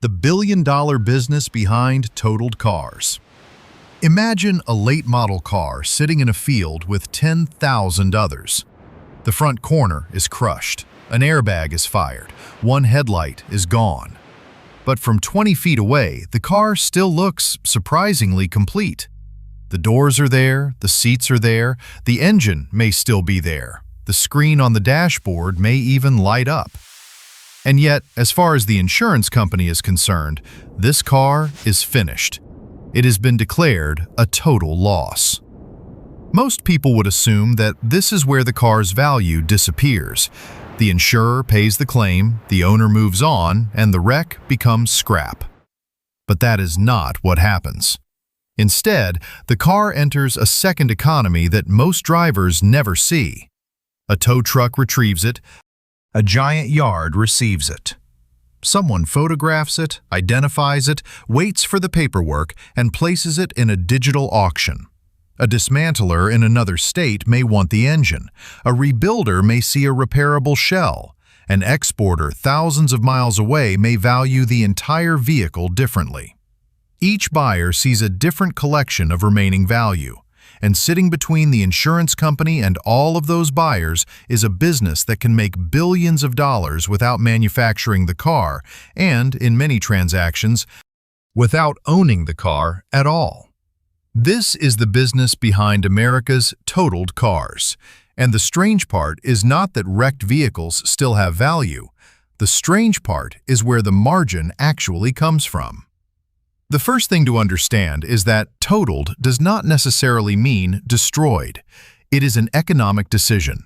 the billion-dollar business behind totaled cars. Imagine a late-model car sitting in a field with 10,000 others. The front corner is crushed, an airbag is fired, one headlight is gone. But from 20 feet away, the car still looks surprisingly complete. The doors are there, the seats are there, the engine may still be there, the screen on the dashboard may even light up. And yet, as far as the insurance company is concerned, this car is finished. It has been declared a total loss. Most people would assume that this is where the car's value disappears. The insurer pays the claim, the owner moves on, and the wreck becomes scrap. But that is not what happens. Instead, the car enters a second economy that most drivers never see. A tow truck retrieves it, a giant yard receives it. Someone photographs it, identifies it, waits for the paperwork, and places it in a digital auction. A dismantler in another state may want the engine. A rebuilder may see a repairable shell. An exporter thousands of miles away may value the entire vehicle differently. Each buyer sees a different collection of remaining value. And sitting between the insurance company and all of those buyers is a business that can make billions of dollars without manufacturing the car and, in many transactions, without owning the car at all. This is the business behind America's totaled cars. And the strange part is not that wrecked vehicles still have value. The strange part is where the margin actually comes from. The first thing to understand is that totaled does not necessarily mean destroyed. It is an economic decision.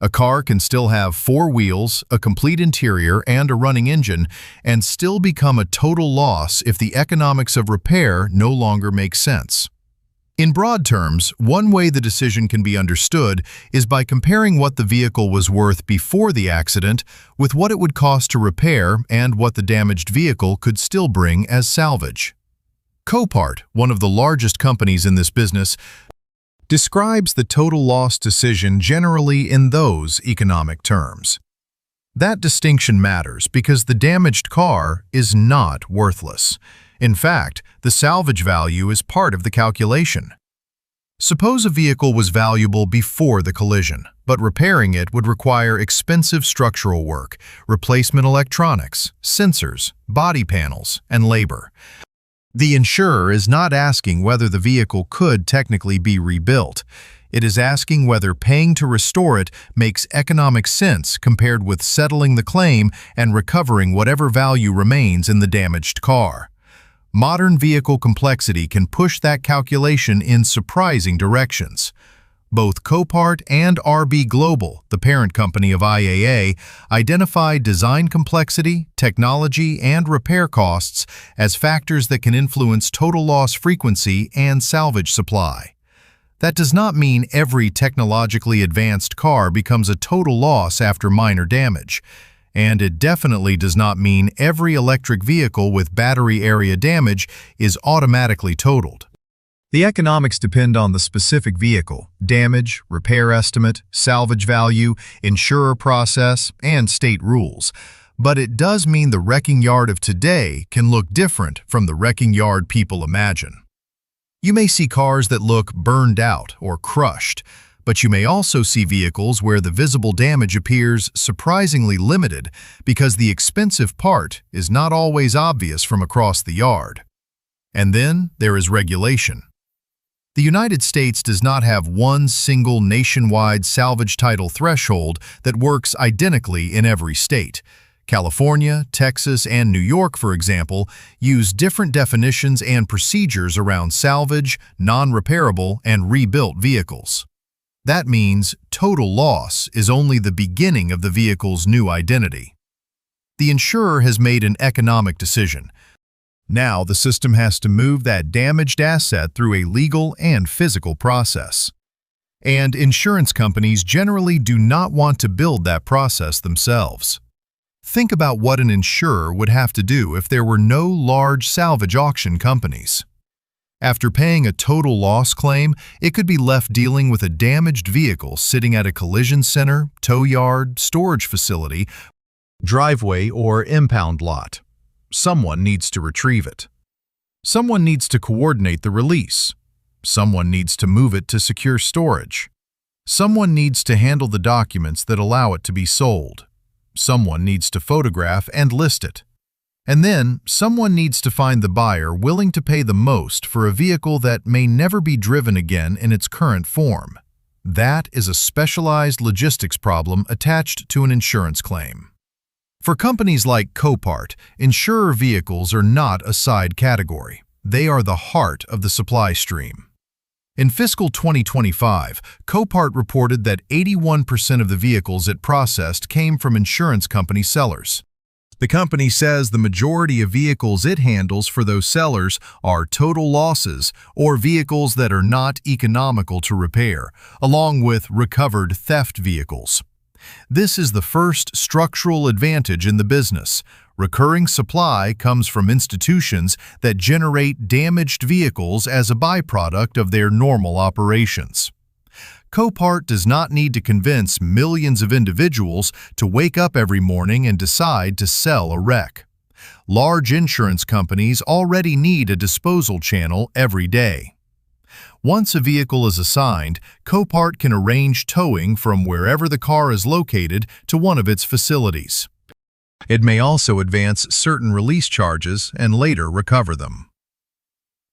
A car can still have 4 wheels, a complete interior, and a running engine, and still become a total loss if the economics of repair no longer make sense. In broad terms, one way the decision can be understood is by comparing what the vehicle was worth before the accident with what it would cost to repair and what the damaged vehicle could still bring as salvage. Copart, one of the largest companies in this business, describes the total loss decision generally in those economic terms. That distinction matters because the damaged car is not worthless. In fact, the salvage value is part of the calculation. Suppose a vehicle was valuable before the collision, but repairing it would require expensive structural work, replacement electronics, sensors, body panels, and labor. The insurer is not asking whether the vehicle could technically be rebuilt. It is asking whether paying to restore it makes economic sense compared with settling the claim and recovering whatever value remains in the damaged car. Modern vehicle complexity can push that calculation in surprising directions. Both Copart and RB Global, the parent company of IAA, identify design complexity, technology, and repair costs as factors that can influence total loss frequency and salvage supply. That does not mean every technologically advanced car becomes a total loss after minor damage. And it definitely does not mean every electric vehicle with battery area damage is automatically totaled. The economics depend on the specific vehicle, damage, repair estimate, salvage value, insurer process, and state rules. But it does mean the wrecking yard of today can look different from the wrecking yard people imagine. You may see cars that look burned out or crushed, but you may also see vehicles where the visible damage appears surprisingly limited because the expensive part is not always obvious from across the yard. And then there is regulation. The United States does not have one single nationwide salvage title threshold that works identically in every state. California, Texas, and New York, for example, use different definitions and procedures around salvage, non-repairable, and rebuilt vehicles. That means total loss is only the beginning of the vehicle's new identity. The insurer has made an economic decision. Now the system has to move that damaged asset through a legal and physical process. And insurance companies generally do not want to build that process themselves. Think about what an insurer would have to do if there were no large salvage auction companies. After paying a total loss claim, it could be left dealing with a damaged vehicle sitting at a collision center, tow yard, storage facility, driveway, or impound lot. Someone needs to retrieve it. Someone needs to coordinate the release. Someone needs to move it to secure storage. Someone needs to handle the documents that allow it to be sold. Someone needs to photograph and list it. And then, someone needs to find the buyer willing to pay the most for a vehicle that may never be driven again in its current form. That is a specialized logistics problem attached to an insurance claim. For companies like Copart, insurer vehicles are not a side category. They are the heart of the supply stream. In fiscal 2025, Copart reported that 81% of the vehicles it processed came from insurance company sellers. The company says the majority of vehicles it handles for those sellers are total losses or vehicles that are not economical to repair, along with recovered theft vehicles. This is the first structural advantage in the business. Recurring supply comes from institutions that generate damaged vehicles as a byproduct of their normal operations. Copart does not need to convince millions of individuals to wake up every morning and decide to sell a wreck. Large insurance companies already need a disposal channel every day. Once a vehicle is assigned, Copart can arrange towing from wherever the car is located to one of its facilities. It may also advance certain release charges and later recover them.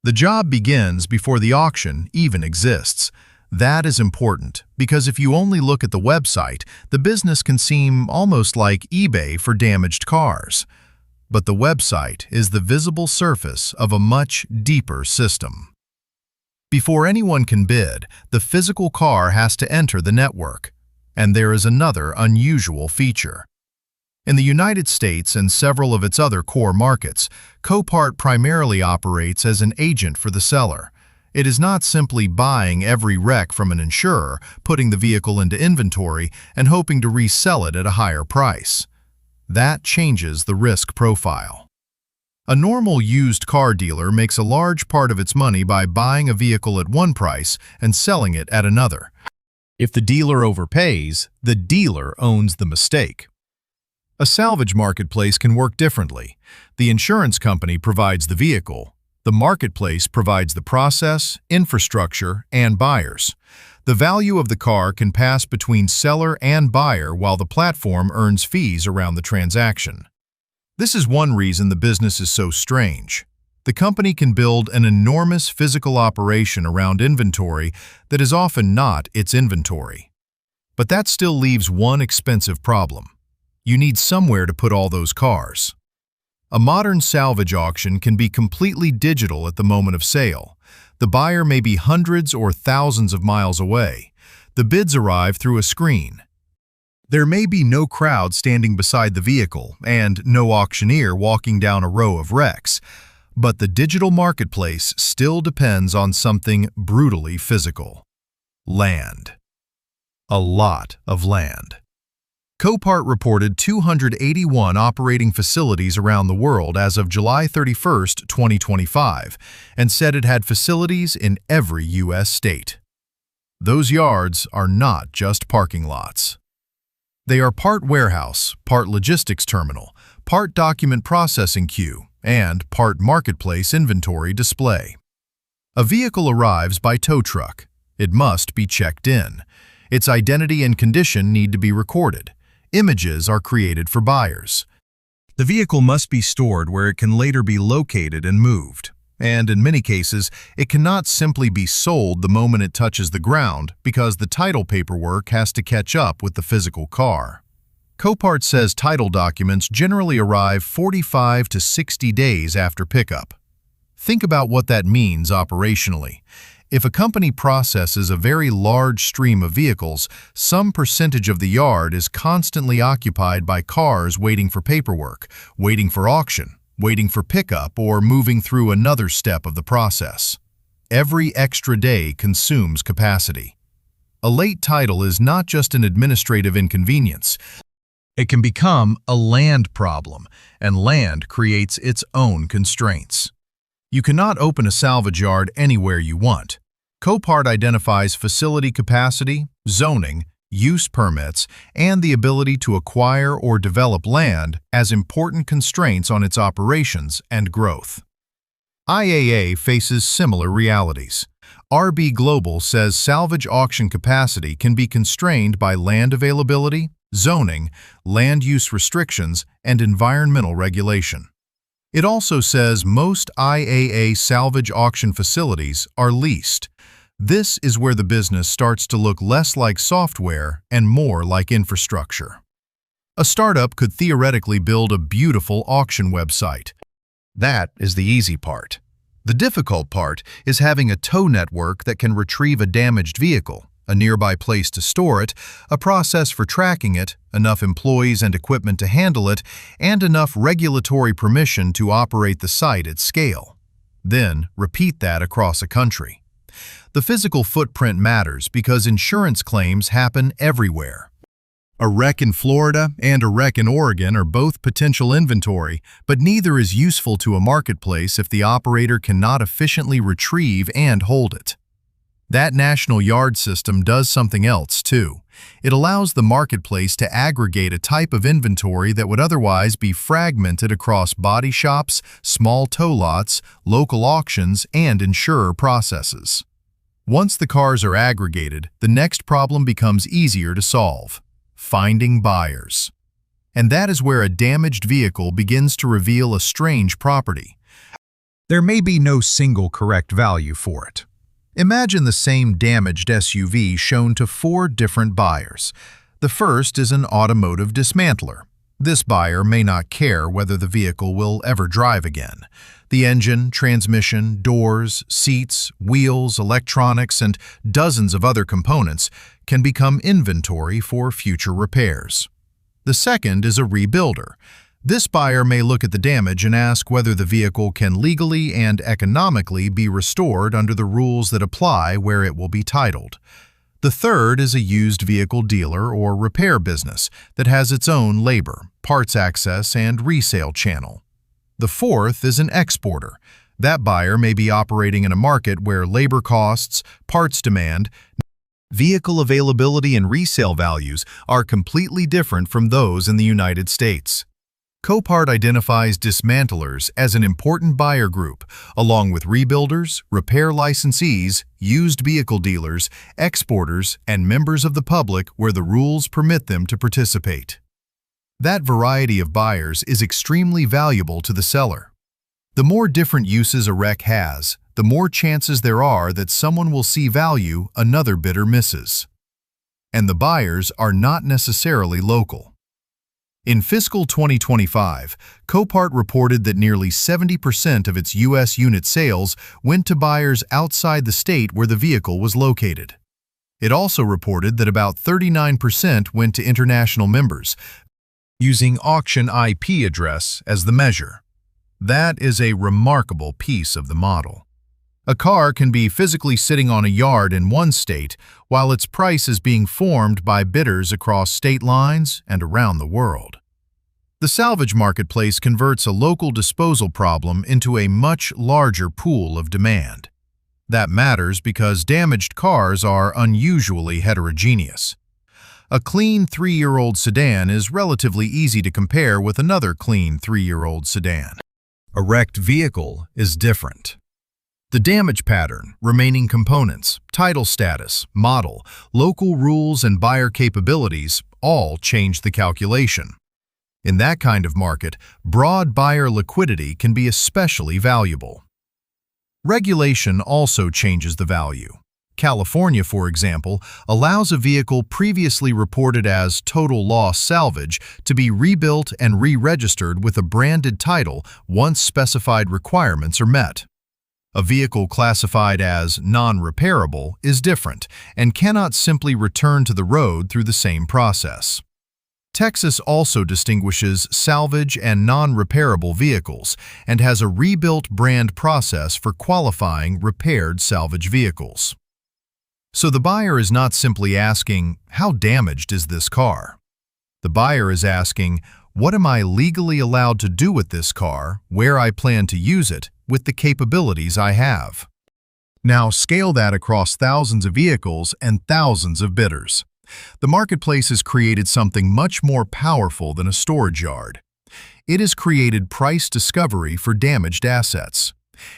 The job begins before the auction even exists. That is important because if you only look at the website, the business can seem almost like eBay for damaged cars. But the website is the visible surface of a much deeper system. Before anyone can bid, the physical car has to enter the network. And there is another unusual feature. In the United States and several of its other core markets, Copart primarily operates as an agent for the seller. It is not simply buying every wreck from an insurer, putting the vehicle into inventory, and hoping to resell it at a higher price. That changes the risk profile. A normal used car dealer makes a large part of its money by buying a vehicle at one price and selling it at another. If the dealer overpays, the dealer owns the mistake. A salvage marketplace can work differently. The insurance company provides the vehicle. The marketplace provides the process, infrastructure, and buyers. The value of the car can pass between seller and buyer while the platform earns fees around the transaction. This is one reason the business is so strange. The company can build an enormous physical operation around inventory that is often not its inventory. But that still leaves one expensive problem. You need somewhere to put all those cars. A modern salvage auction can be completely digital at the moment of sale. The buyer may be hundreds or thousands of miles away. The bids arrive through a screen. There may be no crowd standing beside the vehicle and no auctioneer walking down a row of wrecks, but the digital marketplace still depends on something brutally physical: land. A lot of land. Copart reported 281 operating facilities around the world as of July 31, 2025, and said it had facilities in every U.S. state. Those yards are not just parking lots. They are part warehouse, part logistics terminal, part document processing queue, and part marketplace inventory display. A vehicle arrives by tow truck. It must be checked in. Its identity and condition need to be recorded. Images are created for buyers. The vehicle must be stored where it can later be located and moved. And in many cases, it cannot simply be sold the moment it touches the ground because the title paperwork has to catch up with the physical car. Copart says title documents generally arrive 45 to 60 days after pickup. Think about what that means operationally. If a company processes a very large stream of vehicles, some percentage of the yard is constantly occupied by cars waiting for paperwork, waiting for auction, waiting for pickup, or moving through another step of the process. Every extra day consumes capacity. A late title is not just an administrative inconvenience. It can become a land problem, and land creates its own constraints. You cannot open a salvage yard anywhere you want. Copart identifies facility capacity, zoning, use permits, and the ability to acquire or develop land as important constraints on its operations and growth. IAA faces similar realities. RB Global says salvage auction capacity can be constrained by land availability, zoning, land use restrictions, and environmental regulation. It also says most IAA salvage auction facilities are leased. This is where the business starts to look less like software and more like infrastructure. A startup could theoretically build a beautiful auction website. That is the easy part. The difficult part is having a tow network that can retrieve a damaged vehicle, a nearby place to store it, a process for tracking it, enough employees and equipment to handle it, and enough regulatory permission to operate the site at scale. Then, repeat that across a country. The physical footprint matters because insurance claims happen everywhere. A wreck in Florida and a wreck in Oregon are both potential inventory, but neither is useful to a marketplace if the operator cannot efficiently retrieve and hold it. That national yard system does something else, too. It allows the marketplace to aggregate a type of inventory that would otherwise be fragmented across body shops, small tow lots, local auctions, and insurer processes. Once the cars are aggregated, the next problem becomes easier to solve: finding buyers. And that is where a damaged vehicle begins to reveal a strange property. There may be no single correct value for it. Imagine the same damaged SUV shown to 4 different buyers. The first is an automotive dismantler. This buyer may not care whether the vehicle will ever drive again. The engine, transmission, doors, seats, wheels, electronics, and dozens of other components can become inventory for future repairs. The second is a rebuilder. This buyer may look at the damage and ask whether the vehicle can legally and economically be restored under the rules that apply where it will be titled. The third is a used vehicle dealer or repair business that has its own labor, parts access, and resale channel. The fourth is an exporter. That buyer may be operating in a market where labor costs, parts demand, vehicle availability, and resale values are completely different from those in the United States. Copart identifies dismantlers as an important buyer group, along with rebuilders, repair licensees, used vehicle dealers, exporters, and members of the public where the rules permit them to participate. That variety of buyers is extremely valuable to the seller. The more different uses a wreck has, the more chances there are that someone will see value another bidder misses. And the buyers are not necessarily local. In fiscal 2025, Copart reported that nearly 70% of its U.S. unit sales went to buyers outside the state where the vehicle was located. It also reported that about 39% went to international members, using auction IP address as the measure. That is a remarkable piece of the model. A car can be physically sitting on a yard in one state while its price is being formed by bidders across state lines and around the world. The salvage marketplace converts a local disposal problem into a much larger pool of demand. That matters because damaged cars are unusually heterogeneous. A clean 3-year-old sedan is relatively easy to compare with another clean 3-year-old sedan. A wrecked vehicle is different. The damage pattern, remaining components, title status, model, local rules, and buyer capabilities all change the calculation. In that kind of market, broad buyer liquidity can be especially valuable. Regulation also changes the value. California, for example, allows a vehicle previously reported as total loss salvage to be rebuilt and re-registered with a branded title once specified requirements are met. A vehicle classified as non-repairable is different and cannot simply return to the road through the same process. Texas also distinguishes salvage and non-repairable vehicles and has a rebuilt brand process for qualifying repaired salvage vehicles. So the buyer is not simply asking, "How damaged is this car?" The buyer is asking, "What am I legally allowed to do with this car, where I plan to use it, with the capabilities I have?" Now scale that across thousands of vehicles and thousands of bidders. The marketplace has created something much more powerful than a storage yard. It has created price discovery for damaged assets.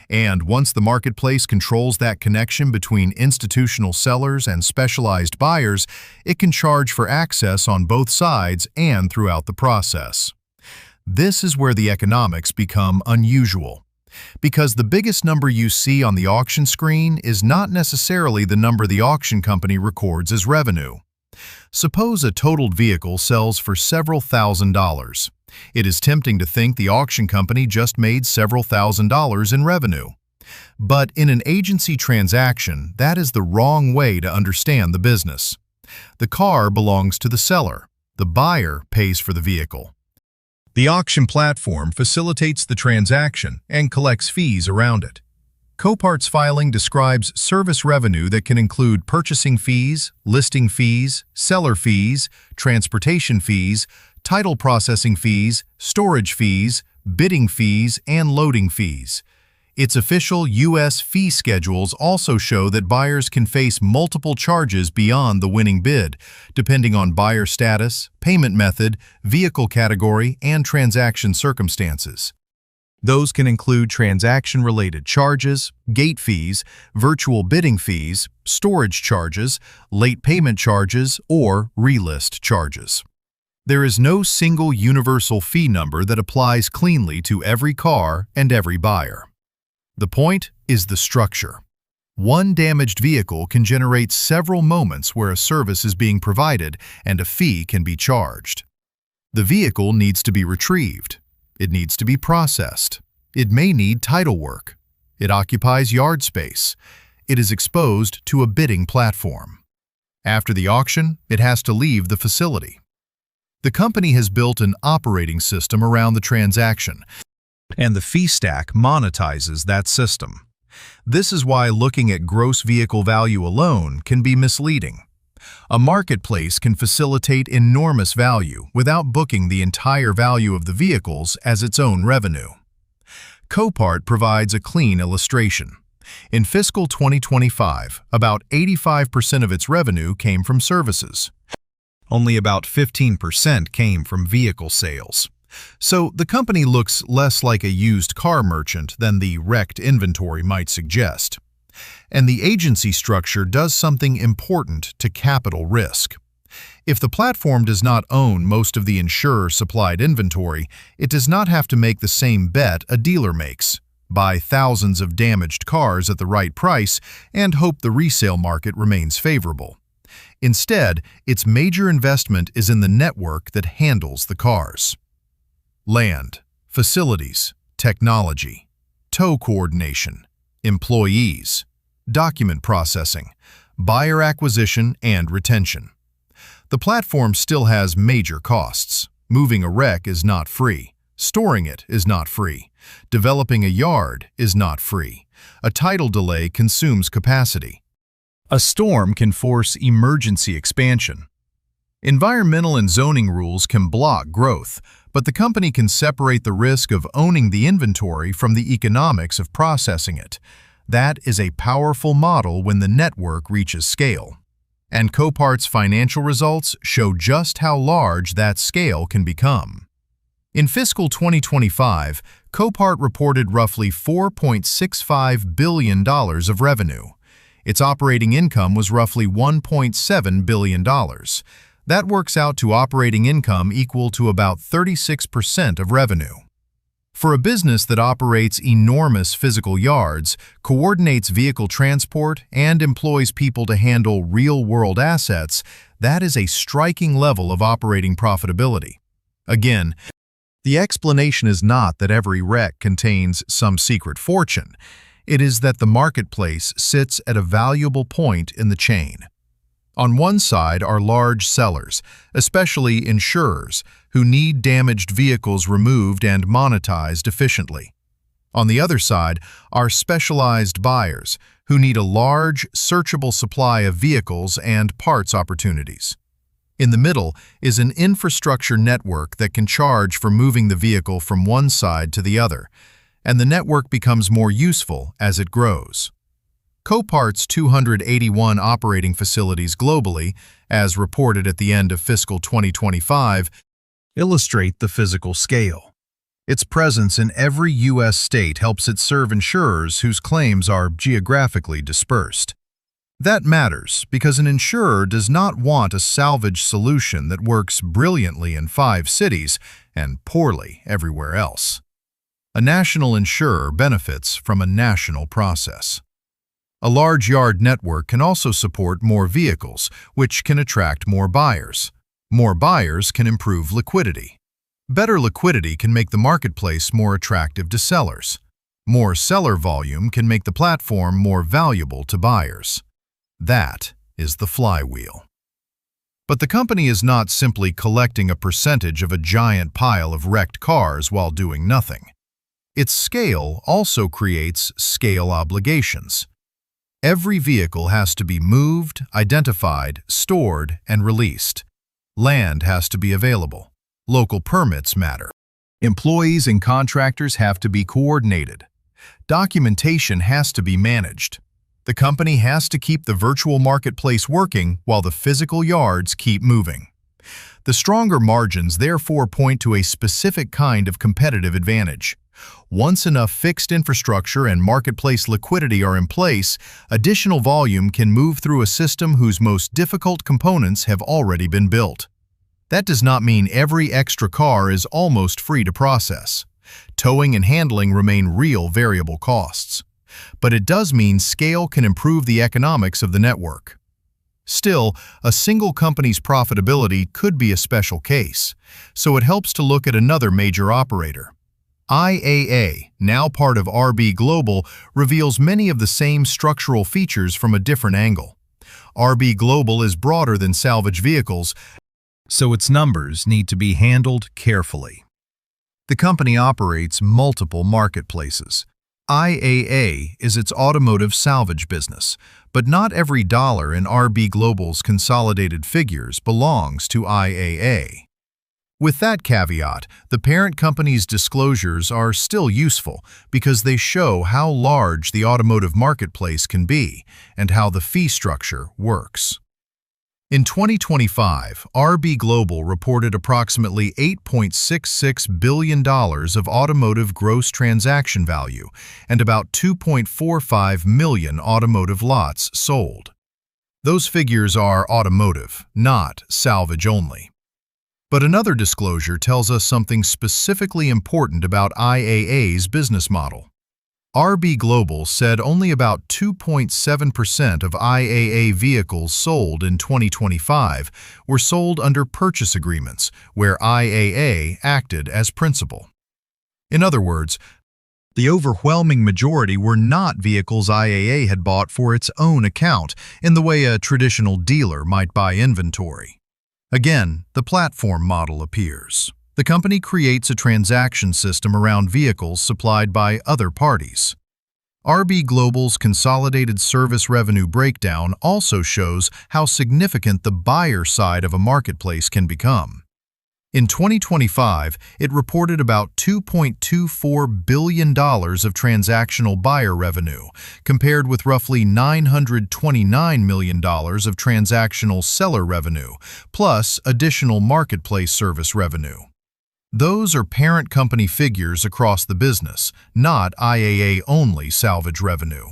And once the marketplace controls that connection between institutional sellers and specialized buyers, it can charge for access on both sides and throughout the process. This is where the economics become unusual, because the biggest number you see on the auction screen is not necessarily the number the auction company records as revenue. Suppose a totaled vehicle sells for several $1,000s. It is tempting to think the auction company just made several $1,000s in revenue. But in an agency transaction, that is the wrong way to understand the business. The car belongs to the seller. The buyer pays for the vehicle. The auction platform facilitates the transaction and collects fees around it. Copart's filing describes service revenue that can include purchasing fees, listing fees, seller fees, transportation fees, title processing fees, storage fees, bidding fees, and loading fees. Its official U.S. fee schedules also show that buyers can face multiple charges beyond the winning bid, depending on buyer status, payment method, vehicle category, and transaction circumstances. Those can include transaction-related charges, gate fees, virtual bidding fees, storage charges, late payment charges, or relist charges. There is no single universal fee number that applies cleanly to every car and every buyer. The point is the structure. One damaged vehicle can generate several moments where a service is being provided and a fee can be charged. The vehicle needs to be retrieved. It needs to be processed. It may need title work. It occupies yard space. It is exposed to a bidding platform. After the auction, it has to leave the facility. The company has built an operating system around the transaction, and the fee stack monetizes that system. This is why looking at gross vehicle value alone can be misleading. A marketplace can facilitate enormous value without booking the entire value of the vehicles as its own revenue. Copart provides a clean illustration. In fiscal 2025, about 85% of its revenue came from services. Only about 15% came from vehicle sales. So the company looks less like a used car merchant than the wrecked inventory might suggest. And the agency structure does something important to capital risk. If the platform does not own most of the insurer-supplied inventory, it does not have to make the same bet a dealer makes, buy thousands of damaged cars at the right price, and hope the resale market remains favorable. Instead, its major investment is in the network that handles the cars. Land, facilities, technology, tow coordination, employees, document processing, buyer acquisition, and retention. The platform still has major costs. Moving a wreck is not free. Storing it is not free. Developing a yard is not free. A title delay consumes capacity. A storm can force emergency expansion. Environmental and zoning rules can block growth, but the company can separate the risk of owning the inventory from the economics of processing it. That is a powerful model when the network reaches scale. And Copart's financial results show just how large that scale can become. In fiscal 2025, Copart reported roughly $4.65 billion of revenue. Its operating income was roughly $1.7 billion. That works out to operating income equal to about 36% of revenue. For a business that operates enormous physical yards, coordinates vehicle transport, and employs people to handle real-world assets, that is a striking level of operating profitability. Again, the explanation is not that every wreck contains some secret fortune. It is that the marketplace sits at a valuable point in the chain. On one side are large sellers, especially insurers, who need damaged vehicles removed and monetized efficiently. On the other side are specialized buyers, who need a large, searchable supply of vehicles and parts opportunities. In the middle is an infrastructure network that can charge for moving the vehicle from one side to the other, and the network becomes more useful as it grows. Copart's 281 operating facilities globally, as reported at the end of fiscal 2025, illustrate the physical scale. Its presence in every U.S. state helps it serve insurers whose claims are geographically dispersed. That matters because an insurer does not want a salvage solution that works brilliantly in 5 cities and poorly everywhere else. A national insurer benefits from a national process. A large yard network can also support more vehicles, which can attract more buyers. More buyers can improve liquidity. Better liquidity can make the marketplace more attractive to sellers. More seller volume can make the platform more valuable to buyers. That is the flywheel. But the company is not simply collecting a percentage of a giant pile of wrecked cars while doing nothing. Its scale also creates scale obligations. Every vehicle has to be moved, identified, stored, and released. Land has to be available. Local permits matter. Employees and contractors have to be coordinated. Documentation has to be managed. The company has to keep the virtual marketplace working while the physical yards keep moving. The stronger margins therefore point to a specific kind of competitive advantage. Once enough fixed infrastructure and marketplace liquidity are in place, additional volume can move through a system whose most difficult components have already been built. That does not mean every extra car is almost free to process. Towing and handling remain real variable costs. But it does mean scale can improve the economics of the network. Still, a single company's profitability could be a special case, so it helps to look at another major operator. IAA, now part of RB Global, reveals many of the same structural features from a different angle. RB Global is broader than salvage vehicles, so its numbers need to be handled carefully. The company operates multiple marketplaces. IAA is its automotive salvage business, but not every dollar in RB Global's consolidated figures belongs to IAA. With that caveat, the parent company's disclosures are still useful because they show how large the automotive marketplace can be and how the fee structure works. In 2025, RB Global reported approximately $8.66 billion of automotive gross transaction value and about 2.45 million automotive lots sold. Those figures are automotive, not salvage only. But another disclosure tells us something specifically important about IAA's business model. RB Global said only about 2.7% of IAA vehicles sold in 2025 were sold under purchase agreements, where IAA acted as principal. In other words, the overwhelming majority were not vehicles IAA had bought for its own account in the way a traditional dealer might buy inventory. Again, the platform model appears. The company creates a transaction system around vehicles supplied by other parties. RB Global's consolidated service revenue breakdown also shows how significant the buyer side of a marketplace can become. In 2025, it reported about $2.24 billion of transactional buyer revenue, compared with roughly $929 million of transactional seller revenue, plus additional marketplace service revenue. Those are parent company figures across the business, not IAA-only salvage revenue.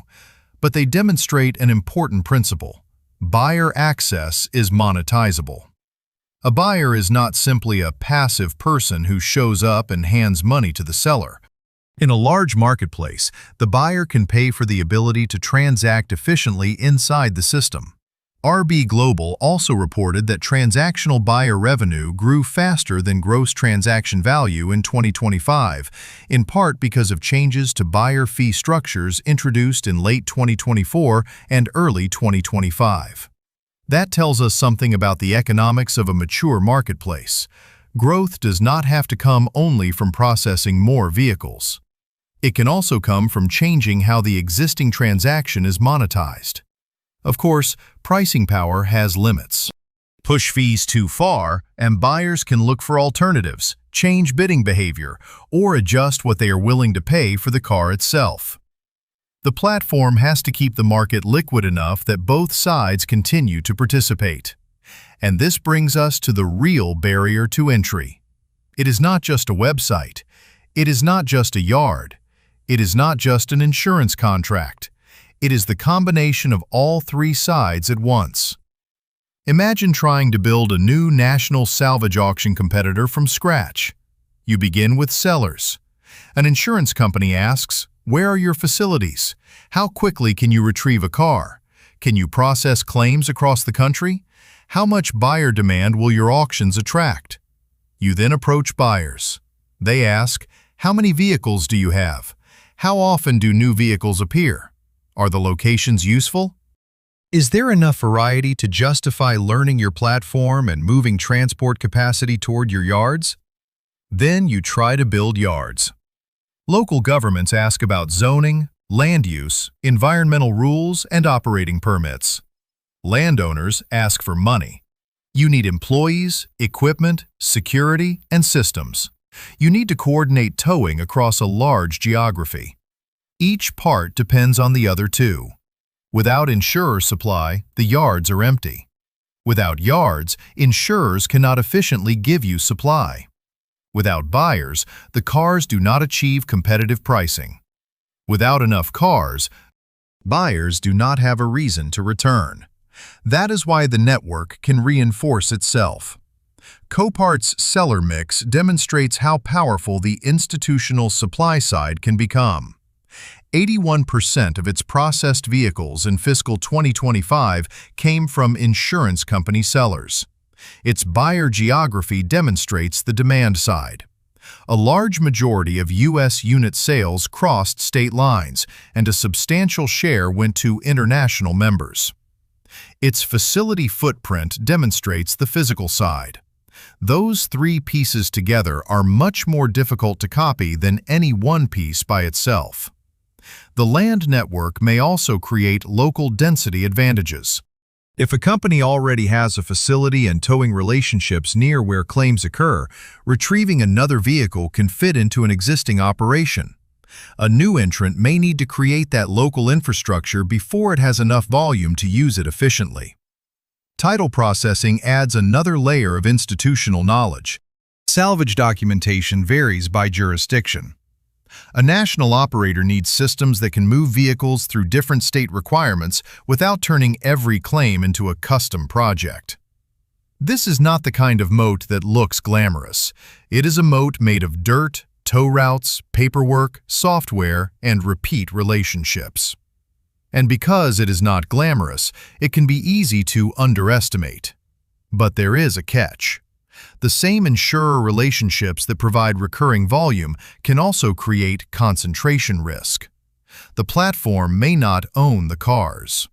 But they demonstrate an important principle. Buyer access is monetizable. A buyer is not simply a passive person who shows up and hands money to the seller. In a large marketplace, the buyer can pay for the ability to transact efficiently inside the system. RB Global also reported that transactional buyer revenue grew faster than gross transaction value in 2025, in part because of changes to buyer fee structures introduced in late 2024 and early 2025. That tells us something about the economics of a mature marketplace. Growth does not have to come only from processing more vehicles. It can also come from changing how the existing transaction is monetized. Of course, pricing power has limits. Push fees too far, and buyers can look for alternatives, change bidding behavior, or adjust what they are willing to pay for the car itself. The platform has to keep the market liquid enough that both sides continue to participate. And this brings us to the real barrier to entry. It is not just a website. It is not just a yard. It is not just an insurance contract. It is the combination of all three sides at once. Imagine trying to build a new national salvage auction competitor from scratch. You begin with sellers. An insurance company asks, "Where are your facilities? How quickly can you retrieve a car? Can you process claims across the country? How much buyer demand will your auctions attract?" You then approach buyers. They ask, "How many vehicles do you have? How often do new vehicles appear? Are the locations useful? Is there enough variety to justify learning your platform and moving transport capacity toward your yards?" Then you try to build yards. Local governments ask about zoning, land use, environmental rules, and operating permits. Landowners ask for money. You need employees, equipment, security, and systems. You need to coordinate towing across a large geography. Each part depends on the other two. Without insurer supply, the yards are empty. Without yards, insurers cannot efficiently give you supply. Without buyers, the cars do not achieve competitive pricing. Without enough cars, buyers do not have a reason to return. That is why the network can reinforce itself. Copart's seller mix demonstrates how powerful the institutional supply side can become. 81% of its processed vehicles in fiscal 2025 came from insurance company sellers. Its buyer geography demonstrates the demand side. A large majority of U.S. unit sales crossed state lines, and a substantial share went to international members. Its facility footprint demonstrates the physical side. Those three pieces together are much more difficult to copy than any one piece by itself. The land network may also create local density advantages. If a company already has a facility and towing relationships near where claims occur, retrieving another vehicle can fit into an existing operation. A new entrant may need to create that local infrastructure before it has enough volume to use it efficiently. Title processing adds another layer of institutional knowledge. Salvage documentation varies by jurisdiction. A national operator needs systems that can move vehicles through different state requirements without turning every claim into a custom project. This is not the kind of moat that looks glamorous. It is a moat made of dirt, tow routes, paperwork, software, and repeat relationships. And because it is not glamorous, it can be easy to underestimate. But there is a catch. The same insurer relationships that provide recurring volume can also create concentration risk. The platform may not own the cars.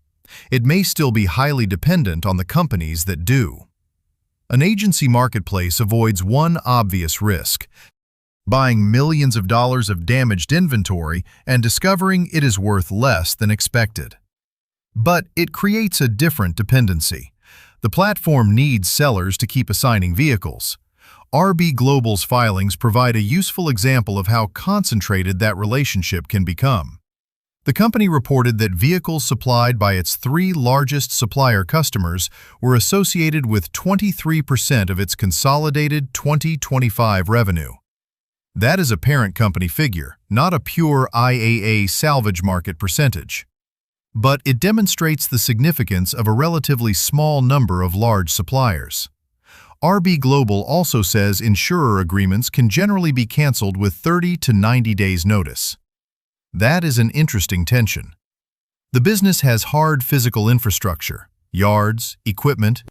It may still be highly dependent on the companies that do. An agency marketplace avoids one obvious risk: buying millions of dollars of damaged inventory and discovering it is worth less than expected. But it creates a different dependency. The platform needs sellers to keep assigning vehicles. RB Global's filings provide a useful example of how concentrated that relationship can become. The company reported that vehicles supplied by its three largest supplier customers were associated with 23% of its consolidated 2025 revenue. That is a parent company figure, not a pure IAA salvage market percentage. But it demonstrates the significance of a relatively small number of large suppliers. RB Global also says insurer agreements can generally be canceled with 30 to 90 days notice. That is an interesting tension. The business has hard physical infrastructure, yards, equipment,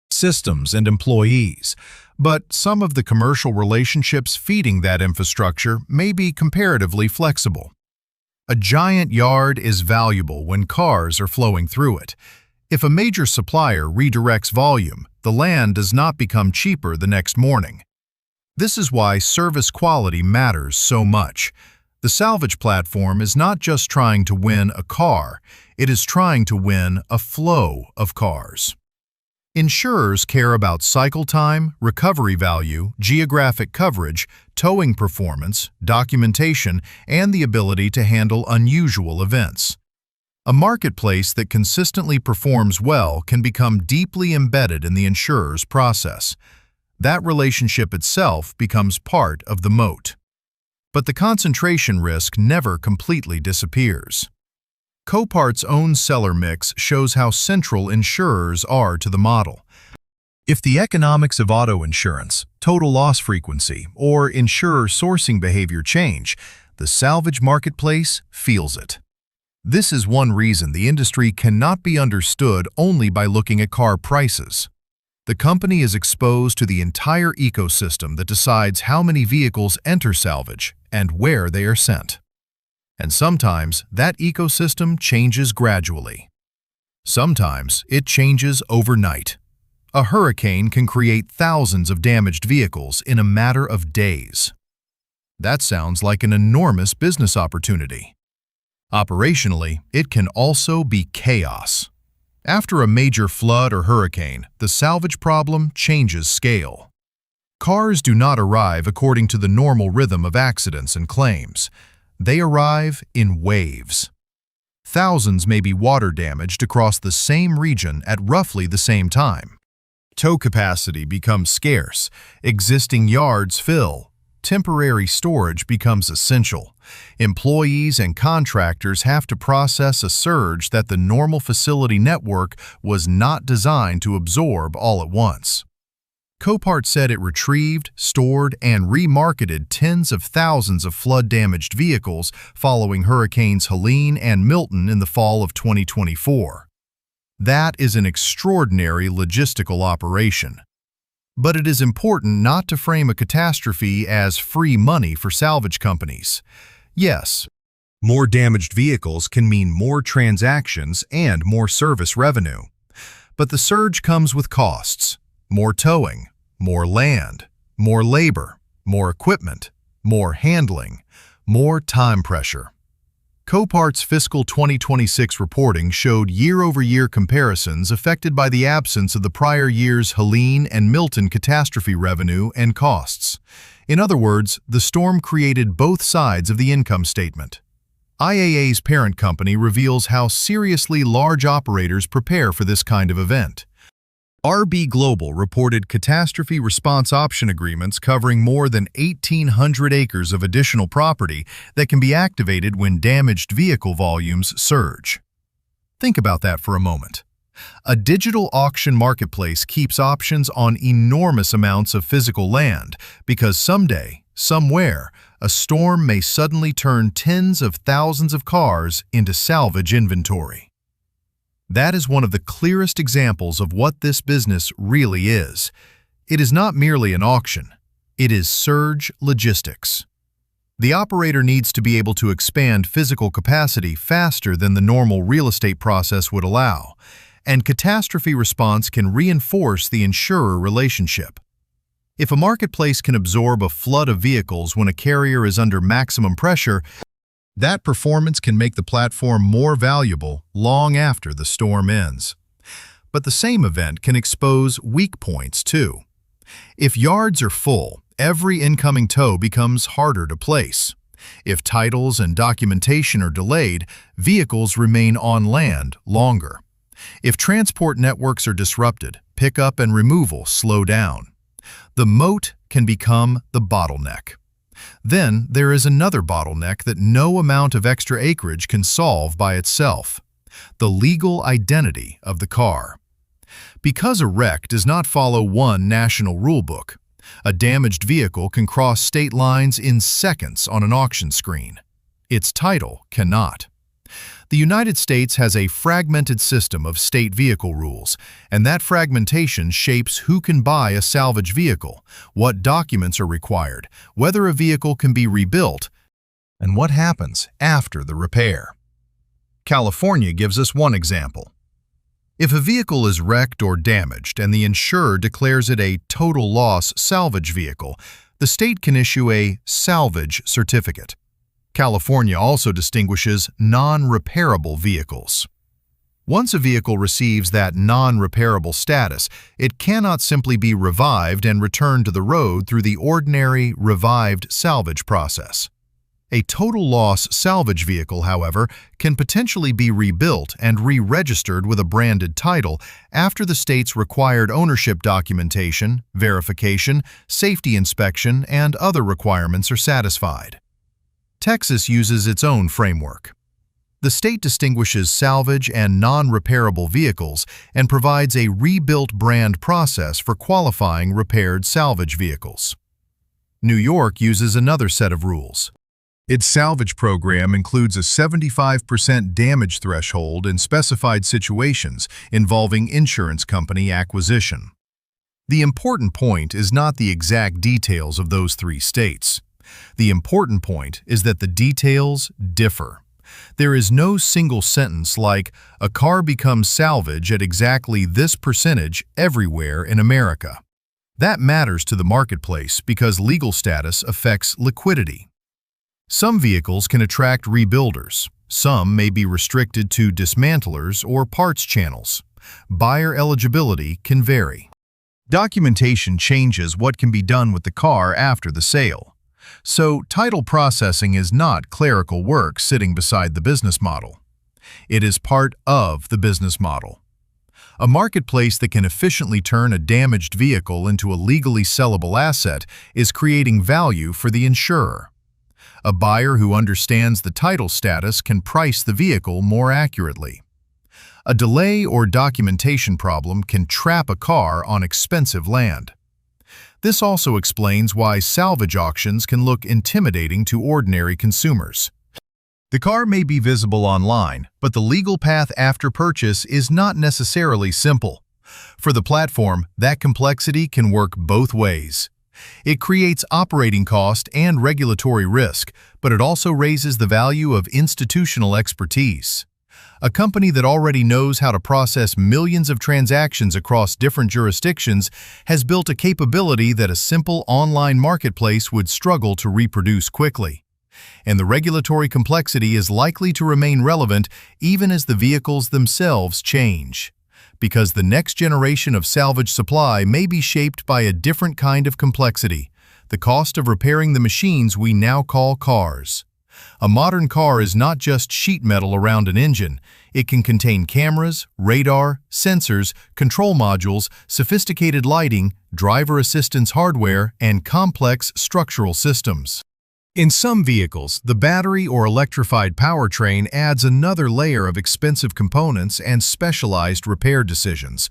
systems, and employees, but some of the commercial relationships feeding that infrastructure may be comparatively flexible. A giant yard is valuable when cars are flowing through it. If a major supplier redirects volume, the land does not become cheaper the next morning. This is why service quality matters so much. The salvage platform is not just trying to win a car, it is trying to win a flow of cars. Insurers care about cycle time, recovery value, geographic coverage, towing performance, documentation, and the ability to handle unusual events. A marketplace that consistently performs well can become deeply embedded in the insurer's process. That relationship itself becomes part of the moat. But the concentration risk never completely disappears. Copart's own seller mix shows how central insurers are to the model. If the economics of auto insurance, total loss frequency, or insurer sourcing behavior change, the salvage marketplace feels it. This is one reason the industry cannot be understood only by looking at car prices. The company is exposed to the entire ecosystem that decides how many vehicles enter salvage and where they are sent. And sometimes that ecosystem changes gradually. Sometimes it changes overnight. A hurricane can create thousands of damaged vehicles in a matter of days. That sounds like an enormous business opportunity. Operationally, it can also be chaos. After a major flood or hurricane, the salvage problem changes scale. Cars do not arrive according to the normal rhythm of accidents and claims. They arrive in waves. Thousands may be water damaged across the same region at roughly the same time. Tow capacity becomes scarce, existing yards fill, temporary storage becomes essential. Employees and contractors have to process a surge that the normal facility network was not designed to absorb all at once. Copart said it retrieved, stored, and remarketed tens of thousands of flood-damaged vehicles following Hurricanes Helene and Milton in the fall of 2024. That is an extraordinary logistical operation. But it is important not to frame a catastrophe as free money for salvage companies. Yes, more damaged vehicles can mean more transactions and more service revenue. But the surge comes with costs. More towing, more land, more labor, more equipment, more handling, more time pressure. Copart's fiscal 2026 reporting showed year-over-year comparisons affected by the absence of the prior year's Helene and Milton catastrophe revenue and costs. In other words, the storm created both sides of the income statement. IAA's parent company reveals how seriously large operators prepare for this kind of event. RB Global reported catastrophe-response option agreements covering more than 1,800 acres of additional property that can be activated when damaged vehicle volumes surge. Think about that for a moment. A digital auction marketplace keeps options on enormous amounts of physical land because someday, somewhere, a storm may suddenly turn tens of thousands of cars into salvage inventory. That is one of the clearest examples of what this business really is. It is not merely an auction. It is surge logistics. The operator needs to be able to expand physical capacity faster than the normal real estate process would allow, and catastrophe response can reinforce the insurer relationship. If a marketplace can absorb a flood of vehicles when a carrier is under maximum pressure, that performance can make the platform more valuable long after the storm ends. But the same event can expose weak points too. If yards are full, every incoming tow becomes harder to place. If titles and documentation are delayed, vehicles remain on land longer. If transport networks are disrupted, pickup and removal slow down. The moat can become the bottleneck. Then there is another bottleneck that no amount of extra acreage can solve by itself: the legal identity of the car. Because a wreck does not follow one national rulebook, a damaged vehicle can cross state lines in seconds on an auction screen. Its title cannot. The United States has a fragmented system of state vehicle rules, and that fragmentation shapes who can buy a salvage vehicle, what documents are required, whether a vehicle can be rebuilt, and what happens after the repair. California gives us one example. If a vehicle is wrecked or damaged and the insurer declares it a total loss salvage vehicle, the state can issue a salvage certificate. California also distinguishes non-repairable vehicles. Once a vehicle receives that non-repairable status, it cannot simply be revived and returned to the road through the ordinary revived salvage process. A total loss salvage vehicle, however, can potentially be rebuilt and re-registered with a branded title after the state's required ownership documentation, verification, safety inspection, and other requirements are satisfied. Texas uses its own framework. The state distinguishes salvage and non-repairable vehicles and provides a rebuilt brand process for qualifying repaired salvage vehicles. New York uses another set of rules. Its salvage program includes a 75% damage threshold in specified situations involving insurance company acquisition. The important point is not the exact details of those three states. The important point is that the details differ. There is no single sentence like, "A car becomes salvage at exactly this percentage everywhere in America." That matters to the marketplace because legal status affects liquidity. Some vehicles can attract rebuilders. Some may be restricted to dismantlers or parts channels. Buyer eligibility can vary. Documentation changes what can be done with the car after the sale. So, title processing is not clerical work sitting beside the business model. It is part of the business model. A marketplace that can efficiently turn a damaged vehicle into a legally sellable asset is creating value for the insurer. A buyer who understands the title status can price the vehicle more accurately. A delay or documentation problem can trap a car on expensive land. This also explains why salvage auctions can look intimidating to ordinary consumers. The car may be visible online, but the legal path after purchase is not necessarily simple. For the platform, that complexity can work both ways. It creates operating cost and regulatory risk, but it also raises the value of institutional expertise. A company that already knows how to process millions of transactions across different jurisdictions has built a capability that a simple online marketplace would struggle to reproduce quickly. And the regulatory complexity is likely to remain relevant even as the vehicles themselves change. Because the next generation of salvage supply may be shaped by a different kind of complexity, the cost of repairing the machines we now call cars. A modern car is not just sheet metal around an engine. It can contain cameras, radar, sensors, control modules, sophisticated lighting, driver assistance hardware, and complex structural systems. In some vehicles, the battery or electrified powertrain adds another layer of expensive components and specialized repair decisions.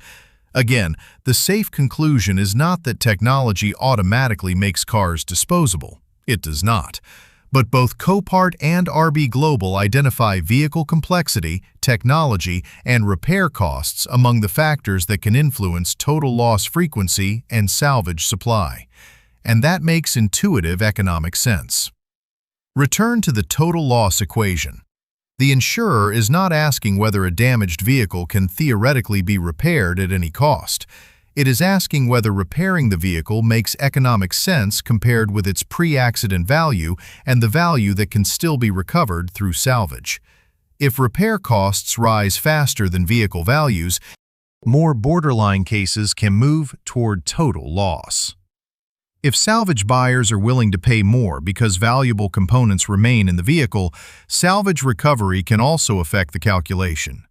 Again, the safe conclusion is not that technology automatically makes cars disposable. It does not. But both Copart and RB Global identify vehicle complexity, technology, and repair costs among the factors that can influence total loss frequency and salvage supply. And that makes intuitive economic sense. Return to the total loss equation. The insurer is not asking whether a damaged vehicle can theoretically be repaired at any cost. It is asking whether repairing the vehicle makes economic sense compared with its pre-accident value and the value that can still be recovered through salvage. If repair costs rise faster than vehicle values, more borderline cases can move toward total loss. If salvage buyers are willing to pay more because valuable components remain in the vehicle, salvage recovery can also affect the calculation.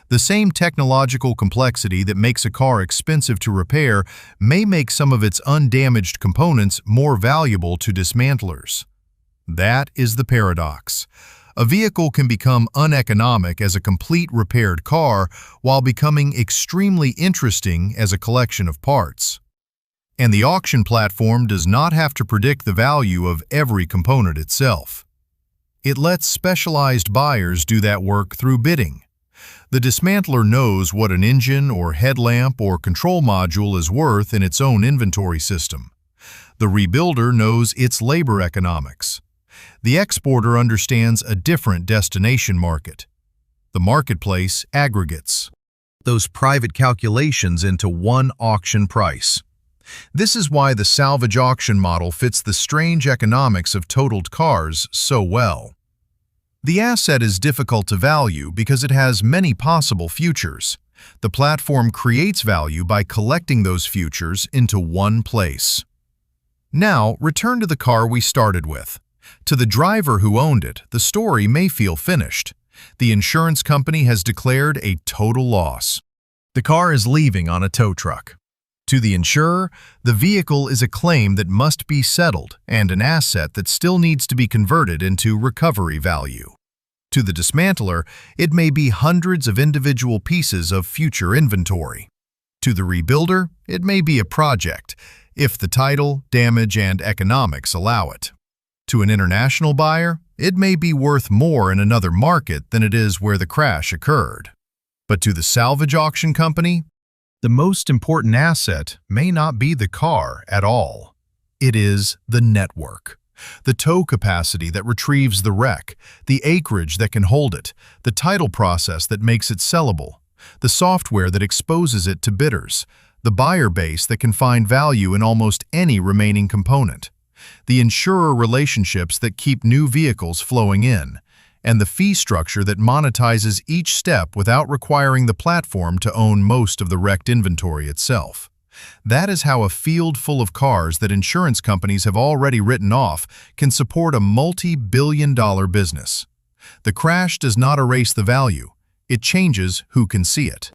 The same technological complexity that makes a car expensive to repair may make some of its undamaged components more valuable to dismantlers. That is the paradox. A vehicle can become uneconomic as a complete repaired car while becoming extremely interesting as a collection of parts. And the auction platform does not have to predict the value of every component itself. It lets specialized buyers do that work through bidding. The dismantler knows what an engine or headlamp or control module is worth in its own inventory system. The rebuilder knows its labor economics. The exporter understands a different destination market. The marketplace aggregates those private calculations into one auction price. This is why the salvage auction model fits the strange economics of totaled cars so well. The asset is difficult to value because it has many possible futures. The platform creates value by collecting those futures into one place. Now, return to the car we started with. To the driver who owned it, the story may feel finished. The insurance company has declared a total loss. The car is leaving on a tow truck. To the insurer, the vehicle is a claim that must be settled and an asset that still needs to be converted into recovery value. To the dismantler, it may be hundreds of individual pieces of future inventory. To the rebuilder, it may be a project, if the title, damage, and economics allow it. To an international buyer, it may be worth more in another market than it is where the crash occurred. But to the salvage auction company, the most important asset may not be the car at all. It is the network. The tow capacity that retrieves the wreck, the acreage that can hold it, the title process that makes it sellable, the software that exposes it to bidders, the buyer base that can find value in almost any remaining component, the insurer relationships that keep new vehicles flowing in, and the fee structure that monetizes each step without requiring the platform to own most of the wrecked inventory itself. That is how a field full of cars that insurance companies have already written off can support a multi-billion-dollar business. The crash does not erase the value. It changes who can see it.